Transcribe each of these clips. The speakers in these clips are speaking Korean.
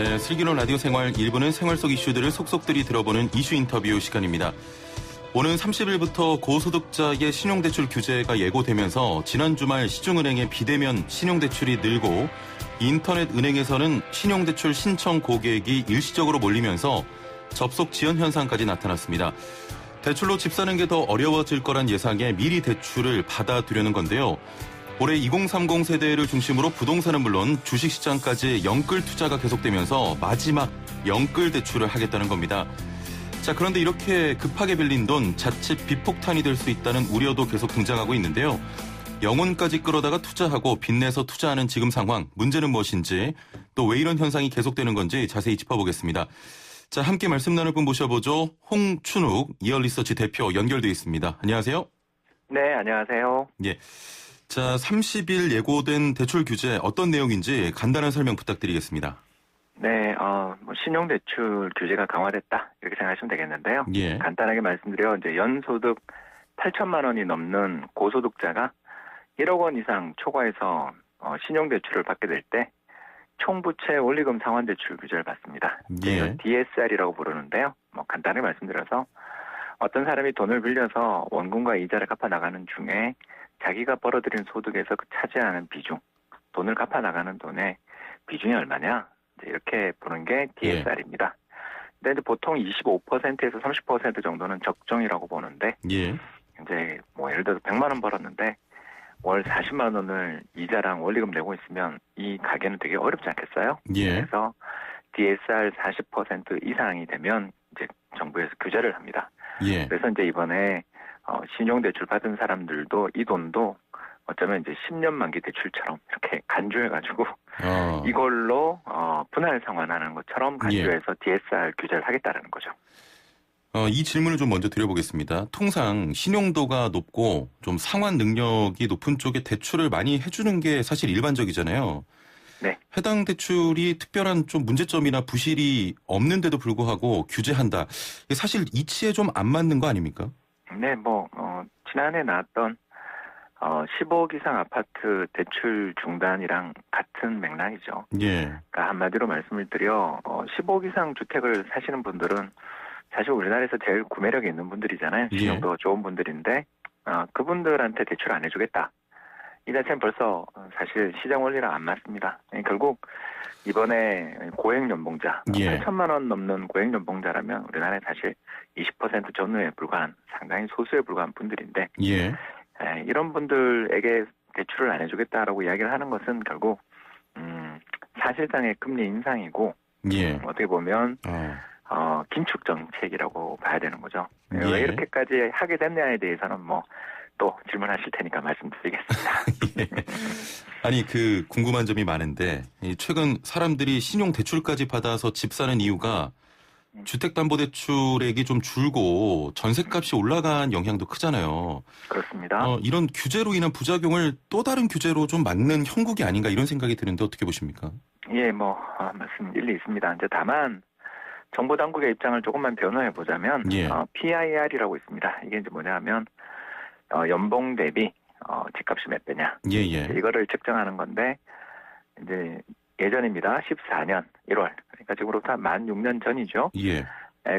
네, 슬기로운 라디오 생활 1부는 생활 속 이슈들을 속속들이 들어보는 이슈 인터뷰 시간입니다. 오는 30일부터 고소득자의 신용대출 규제가 예고되면서 지난 주말 시중은행의 비대면 신용대출이 늘고 인터넷 은행에서는 신용대출 신청 고객이 일시적으로 몰리면서 접속 지연 현상까지 나타났습니다. 대출로 집 사는 게 더 어려워질 거란 예상에 미리 대출을 받아두려는 건데요. 올해 2030 세대를 중심으로 부동산은 물론 주식시장까지 영끌 투자가 계속되면서 마지막 영끌 대출을 하겠다는 겁니다. 자, 그런데 이렇게 급하게 빌린 돈 자칫 빚폭탄이 될 수 있다는 우려도 계속 등장하고 있는데요. 영혼까지 끌어다가 투자하고 빚내서 투자하는 지금 상황, 문제는 무엇인지 또 왜 이런 현상이 계속되는 건지 자세히 짚어보겠습니다. 자, 함께 말씀 나눌 분 모셔보죠. 홍춘욱 이얼리서치 대표 연결돼 있습니다. 안녕하세요. 네, 안녕하세요. 예. 자, 30일 예고된 대출 규제 어떤 내용인지 간단한 설명 부탁드리겠습니다. 네, 신용대출 규제가 강화됐다 이렇게 생각하시면 되겠는데요. 예. 간단하게 말씀드려 이제 연소득 8천만 원이 넘는 고소득자가 1억 원 이상 초과해서 신용대출을 받게 될 때 총부채 원리금 상환대출 규제를 받습니다. 예. DSR이라고 부르는데요. 간단하게 말씀드려서 어떤 사람이 돈을 빌려서 원금과 이자를 갚아 나가는 중에 자기가 벌어들인 소득에서 차지하는 비중, 돈을 갚아 나가는 돈의 비중이 얼마냐? 이렇게 보는 게 DSR입니다. 근데 이제 보통 25%에서 30% 정도는 적정이라고 보는데, 예. 이제 예를 들어 100만 원 벌었는데 월 40만 원을 이자랑 원리금 내고 있으면 이 가게는 되게 어렵지 않겠어요? 예. 그래서 DSR 40% 이상이 되면 이제 정부에서 규제를 합니다. 예. 그래서 이제 이번에 신용대출 받은 사람들도 이 돈도 어쩌면 이제 10년 만기 대출처럼 이렇게 간주해가지고 이걸로 분할 상환하는 것처럼 간주해서 DSR 규제를 하겠다는 거죠. 이 질문을 좀 먼저 드려보겠습니다. 통상 신용도가 높고 좀 상환 능력이 높은 쪽에 대출을 많이 해주는 게 사실 일반적이잖아요. 네. 해당 대출이 특별한 좀 문제점이나 부실이 없는데도 불구하고 규제한다. 이게 사실 이치에 좀 안 맞는 거 아닙니까? 네, 지난해 나왔던 15억 이상 아파트 대출 중단이랑 같은 맥락이죠. 예. 그러니까 한마디로 말씀을 드려 15억 이상 주택을 사시는 분들은 사실 우리나라에서 제일 구매력이 있는 분들이잖아요. 신용도 좋은 분들인데 그분들한테 대출 안 해주겠다. 이 자체는 벌써 사실 시장 원리랑 안 맞습니다. 결국 이번에 고액연봉자, 8천만 원 넘는 고액연봉자라면 우리나라에 사실 20% 전후에 불과한 상당히 소수에 불과한 분들인데 예. 이런 분들에게 대출을 안 해주겠다라고 이야기를 하는 것은 결국 사실상의 금리 인상이고 예. 어떻게 보면 긴축 정책이라고 봐야 되는 거죠. 예. 왜 이렇게까지 하게 됐냐에 대해서는 또 질문하실 테니까 말씀드리겠습니다. 아니 궁금한 점이 많은데 최근 사람들이 신용 대출까지 받아서 집 사는 이유가 주택담보대출액이 좀 줄고 전셋값이 올라간 영향도 크잖아요. 그렇습니다. 이런 규제로 인한 부작용을 또 다른 규제로 좀 막는 형국이 아닌가 이런 생각이 드는데 어떻게 보십니까? 예, 말씀 일리 있습니다. 이제 다만 정부 당국의 입장을 조금만 변호해 보자면 PIR이라고 있습니다. 이게 이제 뭐냐면 연봉 대비 집값이 몇 배냐. 이거를 측정하는 건데 이제 예전입니다. 14년 1월. 그러니까 지금으로부터 만 6년 전이죠. 예.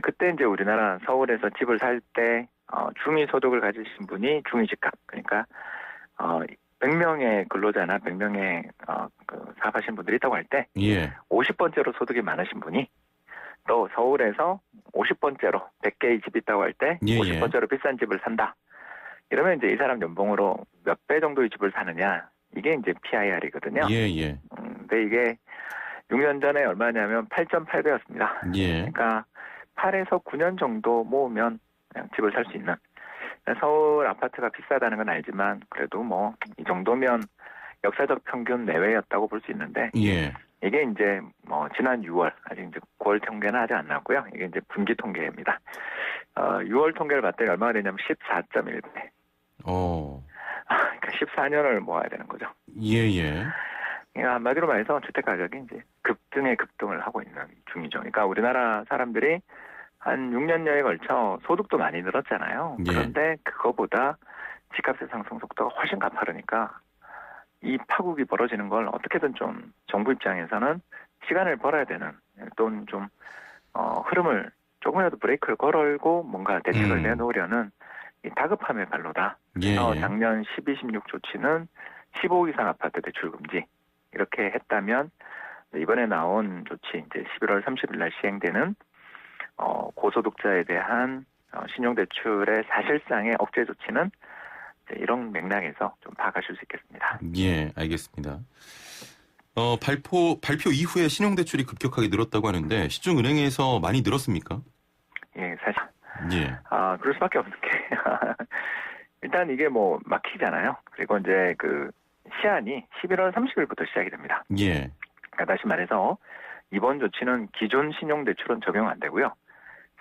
그때 이제 우리나라 서울에서 집을 살 때 중위 소득을 가지신 분이 중위 집값. 그러니까 100명의 근로자나 100명의 사업하신 분들이 있다고 할 때 50번째로 소득이 많으신 분이 또 서울에서 50번째로 100개의 집이 있다고 할 때 50번째로 비싼 집을 산다. 이러면 이제 이 사람 연봉으로 몇 배 정도의 집을 사느냐. 이게 이제 PIR이거든요. 근데 이게 6년 전에 얼마냐면 8.8배였습니다. 그러니까 8에서 9년 정도 모으면 그냥 집을 살 수 있는. 서울 아파트가 비싸다는 건 알지만 그래도 이 정도면 역사적 평균 내외였다고 볼 수 있는데 이게 이제 지난 6월 아직 이제 9월 통계는 아직 안 나왔고요. 이게 이제 분기 통계입니다. 6월 통계를 봤더니 얼마가 되냐면 14.1배. 그러니까 14년을 모아야 되는 거죠. 그러니까 한마디로 말해서 주택 가격이 이제 급등을 하고 있는 중이죠. 그러니까 우리나라 사람들이 한 6년여에 걸쳐 소득도 많이 늘었잖아요. 그런데 그거보다 집값의 상승 속도가 훨씬 가파르니까 이 파국이 벌어지는 걸 어떻게든 좀 정부 입장에서는 시간을 벌어야 되는 또는 좀 흐름을 조금이라도 브레이크를 걸고 뭔가 대책을 내놓으려는 이 다급함의 발로다. 그래서 작년 12, 16 조치는 15억 이상 아파트 대출 금지 이렇게 했다면 이번에 나온 조치 이제 11월 30일 날 시행되는 고소득자에 대한 신용대출의 사실상의 억제 조치는 이런 맥락에서 좀 파악하실 수 있겠습니다. 예, 알겠습니다. 발표 이후에 신용대출이 급격하게 늘었다고 하는데 시중은행에서 많이 늘었습니까? 예, 사실 예. 그럴 수밖에 없는 게 일단 이게 뭐 막히잖아요. 그리고 이제 그 시한이 11월 30일부터 시작이 됩니다. 예. 그러니까 다시 말해서 이번 조치는 기존 신용대출은 적용 안 되고요.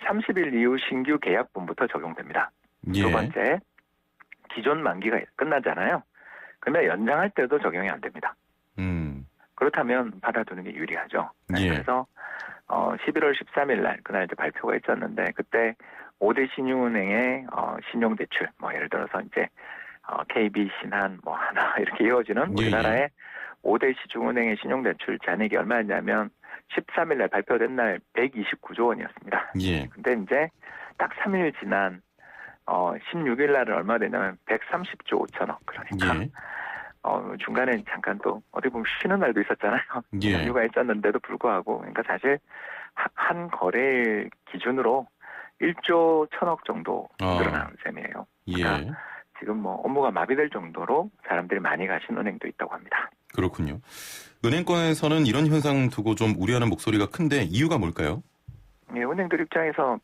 30일 이후 신규 계약분부터 적용됩니다. 예. 두 번째, 기존 만기가 끝나잖아요. 그러면 연장할 때도 적용이 안 됩니다. 그렇다면 받아두는 게 유리하죠. 예. 그래서 11월 13일 날 그날 이제 발표가 있었는데 그때 5대 신용은행의 신용대출 뭐 예를 들어서 이제 KB, 신한, 뭐 하나 이렇게 이어지는 우리나라의 5대 시중은행의 신용대출 잔액이 얼마였냐면 13일 날 발표된 날 129조 원이었습니다. 예. 근데 이제 딱 3일 지난 16일 날은 얼마 되냐면 130조 5천억. 그러니까 중간에 잠깐 또 어디 보면 쉬는 날도 있었잖아요. 예. 연휴가 있었는데도 불구하고 그러니까 사실 한 거래일 기준으로 1조 1천억 정도 늘어나는 셈이에요. 그러니까 예. 지금 뭐 업무가 마비될 정도로 사람들이 많이 가신 은행도 있다고 합니다. 그렇군요. 은행권에서는 이런 현상 두고 좀 우려하는 목소리가 큰데 이유가 뭘까요? 예, 은행들 입장에서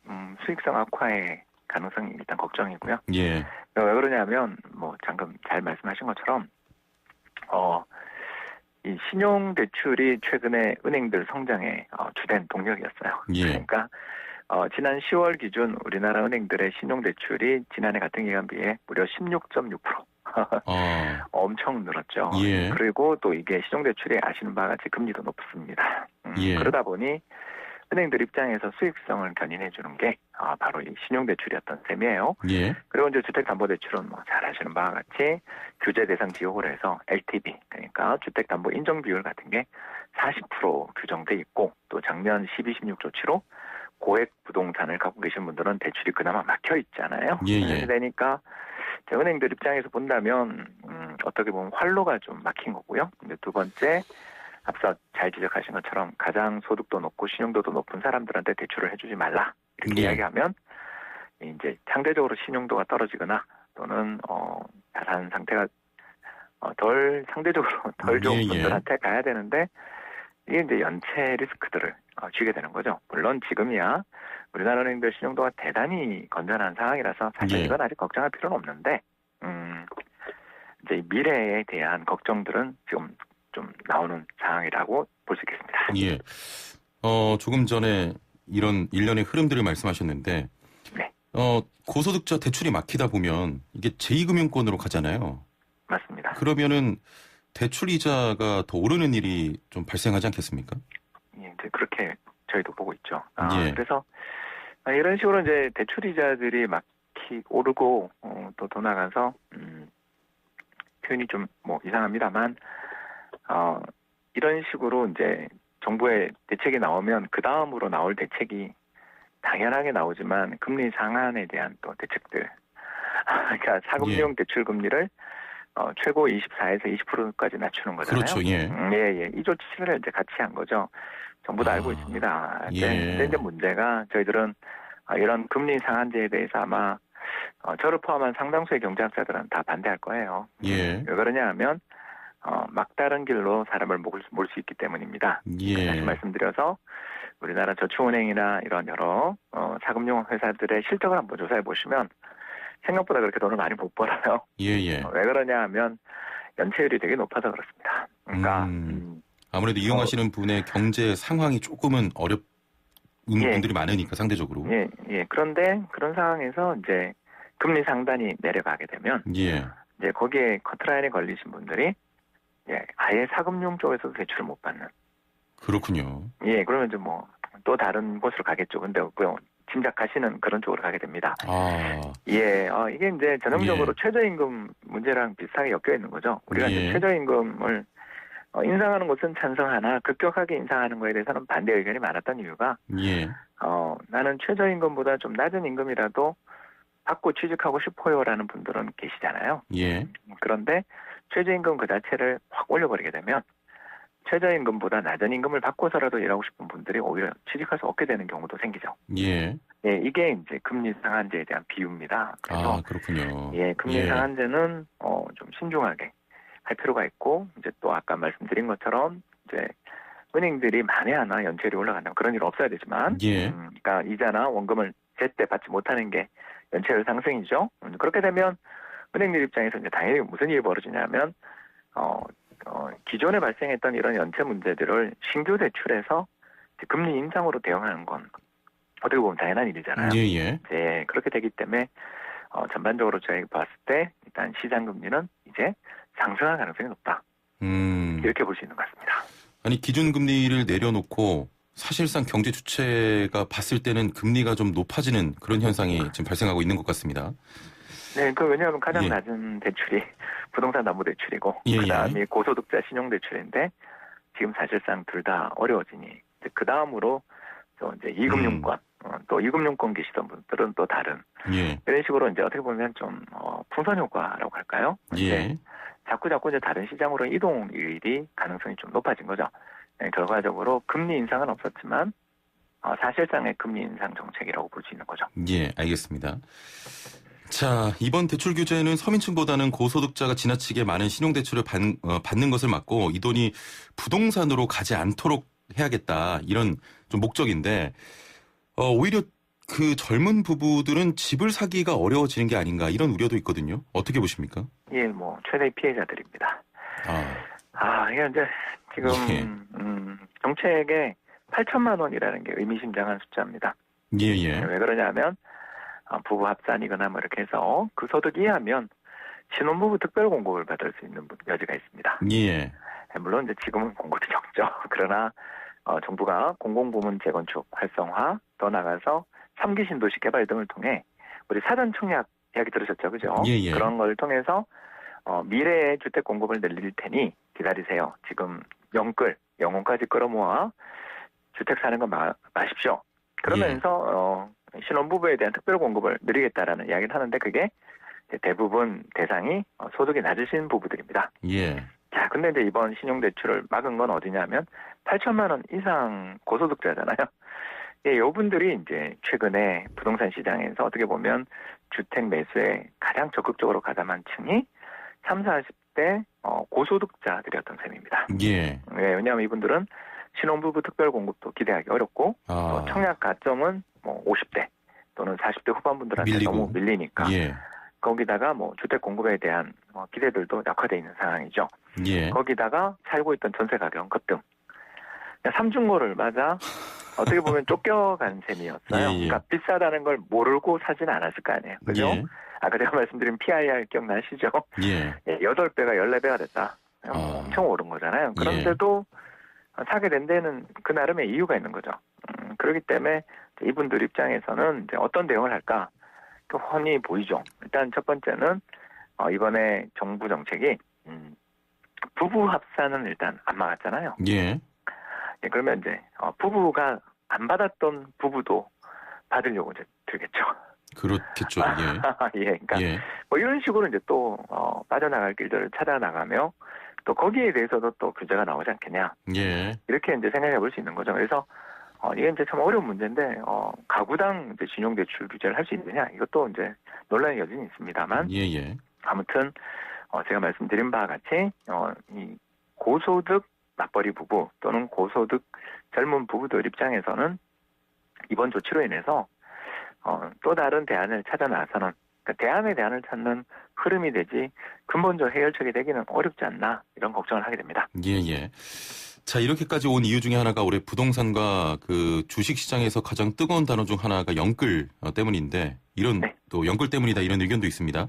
수익성 악화의 가능성이 일단 걱정이고요. 예. 왜 그러냐면 뭐 방금 잘 말씀하신 것처럼 이 신용대출이 최근에 은행들 성장의 주된 동력이었어요. 예. 그러니까 지난 10월 기준 우리나라 은행들의 신용대출이 지난해 같은 기간 비해 무려 16.6%. 엄청 늘었죠. 예. 그리고 또 이게 신용대출이 아시는 바와 같이 금리도 높습니다. 예. 그러다 보니 은행들 입장에서 수익성을 견인해 주는 게 바로 이 신용대출이었던 셈이에요. 예. 그리고 이제 주택담보대출은 뭐 잘 아시는 바와 같이 규제 대상 지역으로 해서 LTV 그러니까 주택담보 인정 비율 같은 게 40% 규정돼 있고 또 작년 12, 16 조치로 고액 부동산을 갖고 계신 분들은 대출이 그나마 막혀 있잖아요. 예. 그러니까 은행들 입장에서 본다면 어떻게 보면 활로가 좀 막힌 거고요. 근데 두 번째 앞서 잘 지적하신 것처럼 가장 소득도 높고 신용도도 높은 사람들한테 대출을 해주지 말라 이렇게 이야기하면 이제 상대적으로 신용도가 떨어지거나 또는 자산 상태가 상대적으로 덜 좋은 분들한테 가야 되는데 이게 이제 연체 리스크들을 쥐게 되는 거죠. 물론 지금이야 우리나라 은행들 신용도가 대단히 건전한 상황이라서 사실 이건 아직 걱정할 필요는 없는데 이제 미래에 대한 걱정들은 지금 좀 나오는 상황이라고 볼 수 있겠습니다. 예. 조금 전에 이런 일련의 흐름들을 말씀하셨는데 네. 고소득자 대출이 막히다 보면 이게 제2금융권으로 가잖아요. 맞습니다. 그러면은 대출 이자가 더 오르는 일이 좀 발생하지 않겠습니까? 예, 이제 그렇게 저희도 보고 있죠. 예. 그래서 이런 식으로 이제 대출 이자들이 오르고 또 더 나가서 표현이 좀 뭐 이상합니다만 이런 식으로 이제 정부의 대책이 나오면 그 다음으로 나올 대책이 당연하게 나오지만 금리 상한에 대한 또 대책들. 그러니까 사금융 대출 금리를 최고 24에서 20%까지 낮추는 거잖아요. 그렇죠. 예. 예. 이 조치를 이제 같이 한 거죠. 정부도 알고 있습니다. 근데 이제 문제가 저희들은 이런 금리 상한제에 대해서 아마 저를 포함한 상당수의 경제학자들은 다 반대할 거예요. 예. 왜 그러냐 하면 막다른 길로 사람을 몰 수 있기 때문입니다. 다시 말씀드려서 우리나라 저축은행이나 이런 여러 사금융 회사들의 실적을 한번 조사해 보시면 생각보다 그렇게 돈을 많이 못 벌어요. 예. 왜 그러냐 하면 연체율이 되게 높아서 그렇습니다. 그러니까 아무래도 이용하시는 분의 경제 상황이 조금은 어렵은 분들이 많으니까 상대적으로. 예. 그런데 그런 상황에서 이제 금리 상단이 내려가게 되면 이제 거기에 커트라인에 걸리신 분들이 아예 사금융 쪽에서도 대출을 못 받는. 그렇군요. 예, 그러면 이제 뭐 또 다른 곳으로 가겠죠. 근데 짐작하시는 그런 쪽으로 가게 됩니다. 이게 이제 전형적으로 최저임금 문제랑 비슷하게 엮여 있는 거죠. 우리가 이제 최저임금을 인상하는 것은 찬성하나 급격하게 인상하는 거에 대해서는 반대 의견이 많았던 이유가 예. 나는 최저임금보다 좀 낮은 임금이라도 받고 취직하고 싶어요라는 분들은 계시잖아요. 예. 그런데 최저임금 그 자체를 확 올려버리게 되면 최저임금보다 낮은 임금을 받고서라도 일하고 싶은 분들이 오히려 취직할 수 없게 되는 경우도 생기죠. 예. 예, 이게 이제 금리 상한제에 대한 비유입니다. 그래서 그렇군요. 예, 금리 상한제는 좀 신중하게 할 필요가 있고 이제 또 아까 말씀드린 것처럼 이제 은행들이 만에 하나 연체율이 올라간다면 그런 일 없어야 되지만, 예. 그러니까 이자나 원금을 제때 받지 못하는 게 연체율 상승이죠. 그렇게 되면 은행들 입장에서 이제 당연히 무슨 일이 벌어지냐면 기존에 발생했던 이런 연체 문제들을 신규 대출에서 금리 인상으로 대응하는 건 어떻게 보면 당연한 일이잖아요. 예. 네, 그렇게 되기 때문에 전반적으로 저희가 봤을 때 일단 시장 금리는 이제 상승할 가능성이 높다. 이렇게 볼 수 있는 것 같습니다. 아니 기준금리를 내려놓고 사실상 경제 주체가 봤을 때는 금리가 좀 높아지는 그런 현상이 지금 발생하고 있는 것 같습니다. 네, 왜냐하면 가장 낮은 대출이 부동산 담보대출이고 그다음이 고소득자 신용대출인데 지금 사실상 둘 다 어려워지니 그 다음으로 또 이제 이금융권 또 이금융권 계시던 분들은 또 다른 이런 식으로 이제 어떻게 보면 좀 풍선 효과라고 할까요? 자꾸 이제 다른 시장으로 이동 일이 가능성이 좀 높아진 거죠. 네, 결과적으로 금리 인상은 없었지만 사실상의 금리 인상 정책이라고 볼 수 있는 거죠. 예, 알겠습니다. 자, 이번 대출 규제는 서민층보다는 고소득자가 지나치게 많은 신용대출을 받는 것을 막고 이 돈이 부동산으로 가지 않도록 해야겠다 이런 좀 목적인데 오히려 그 젊은 부부들은 집을 사기가 어려워지는 게 아닌가 이런 우려도 있거든요. 어떻게 보십니까? 예, 최대 피해자들입니다. 이게 이제 지금 정책에 8천만 원이라는 게 의미심장한 숫자입니다. 왜 그러냐면 부부 합산이거나 이렇게 해서 그 소득 이하면 신혼부부 특별공급을 받을 수 있는 여지가 있습니다. 물론 이제 지금은 공급이 적죠. 그러나 정부가 공공부문 재건축 활성화 더 나가서 3기 신도시 개발 등을 통해 우리 사전 청약 이야기 들으셨죠, 그죠? 그런 걸 통해서 미래의 주택 공급을 늘릴 테니 기다리세요. 지금 영혼까지 끌어모아 주택 사는 거 마십시오. 그러면서 신혼부부에 대한 특별 공급을 늘리겠다라는 이야기를 하는데 그게 대부분 대상이 소득이 낮으신 부부들입니다. 자, 근데 이제 이번 신용대출을 막은 건 어디냐면 8천만 원 이상 고소득자잖아요. 이분들이 이제 최근에 부동산 시장에서 어떻게 보면 주택 매수에 가장 적극적으로 가담한 층이 30, 40대 고소득자들이었던 셈입니다. 왜냐하면 이분들은 신혼부부 특별공급도 기대하기 어렵고 또 청약 가점은 50대 또는 40대 후반분들한테 너무 밀리니까 거기다가 주택 공급에 대한 기대들도 약화되어 있는 상황이죠. 거기다가 살고 있던 전세 가격 급등. 삼중고를 맞아 어떻게 보면 쫓겨간 셈이었어요. 그러니까 비싸다는 걸 모르고 사지는 않았을 거 아니에요. 그죠? 아까 제가 말씀드린 PIR 기억나시죠? 8배가 14배가 됐다. 엄청 오른 거잖아요. 그런데도 사게 된 데는 그 나름의 이유가 있는 거죠. 그렇기 때문에 이분들 입장에서는 이제 어떤 대응을 할까 훤히 보이죠. 일단 첫 번째는 이번에 정부 정책이 부부 합산은 일단 안 막았잖아요. 그러면 이제 부부가 안 받았던 부부도 받으려고 이제 들겠죠. 그렇겠죠. 그러니까 이런 식으로 이제 또 빠져나갈 길들을 찾아 나가며 또 거기에 대해서도 또 규제가 나오지 않겠냐. 이렇게 이제 생각해 볼 수 있는 거죠. 그래서 이게 이제 참 어려운 문제인데 가구당 이제 신용대출 규제를 할 수 있느냐 이것도 이제 논란의 여지는 있습니다만 아무튼 제가 말씀드린 바와 같이 이 고소득 맞벌이 부부 또는 고소득 젊은 부부들 입장에서는 이번 조치로 인해서 또 다른 대안을 찾아 나서는 그러니까 대안에 대안을 찾는 흐름이 되지 근본적 해결책이 되기는 어렵지 않나 이런 걱정을 하게 됩니다. 자, 이렇게까지 온 이유 중에 하나가 올해 부동산과 그 주식시장에서 가장 뜨거운 단어 중 하나가 영끌 때문인데 또 영끌 때문이다 이런 의견도 있습니다.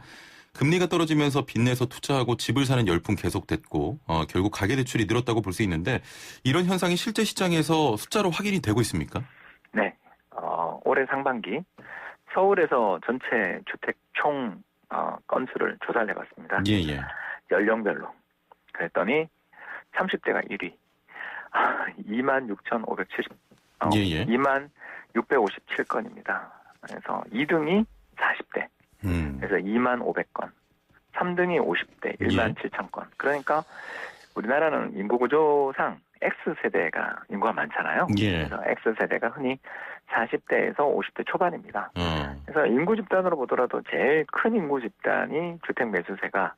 금리가 떨어지면서 빚내서 투자하고 집을 사는 열풍 계속됐고 결국 가계대출이 늘었다고 볼 수 있는데 이런 현상이 실제 시장에서 숫자로 확인이 되고 있습니까? 네. 올해 상반기 서울에서 전체 주택 총 건수를 조사를 해봤습니다. 연령별로. 그랬더니 30대가 1위. 26,570, 예. 26,657건입니다. 그래서 2등이 40대. 그래서 25,500건. 3등이 50대, 17,000건. 그러니까 우리나라는 인구 구조상 X세대가 인구가 많잖아요. 예. 그래서 X세대가 흔히 40대에서 50대 초반입니다. 그래서 인구 집단으로 보더라도 제일 큰 인구 집단이 주택 매수세가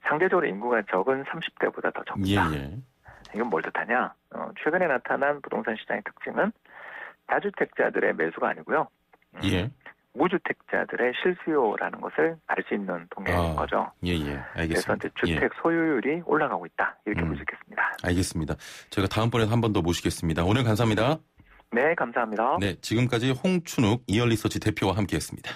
상대적으로 인구가 적은 30대보다 더 적다. 예. 이건 뭘 뜻하냐? 최근에 나타난 부동산 시장의 특징은 다주택자들의 매수가 아니고요. 예. 무주택자들의 실수요라는 것을 알 수 있는 통계인 거죠. 예. 그래서 알겠습니다. 이제 주택 소유율이 올라가고 있다. 이렇게 볼 수 있겠습니다. 알겠습니다. 제가 다음번에 한 번 더 모시겠습니다. 오늘 감사합니다. 네, 감사합니다. 네, 지금까지 홍춘욱 이얼리서치 대표와 함께했습니다.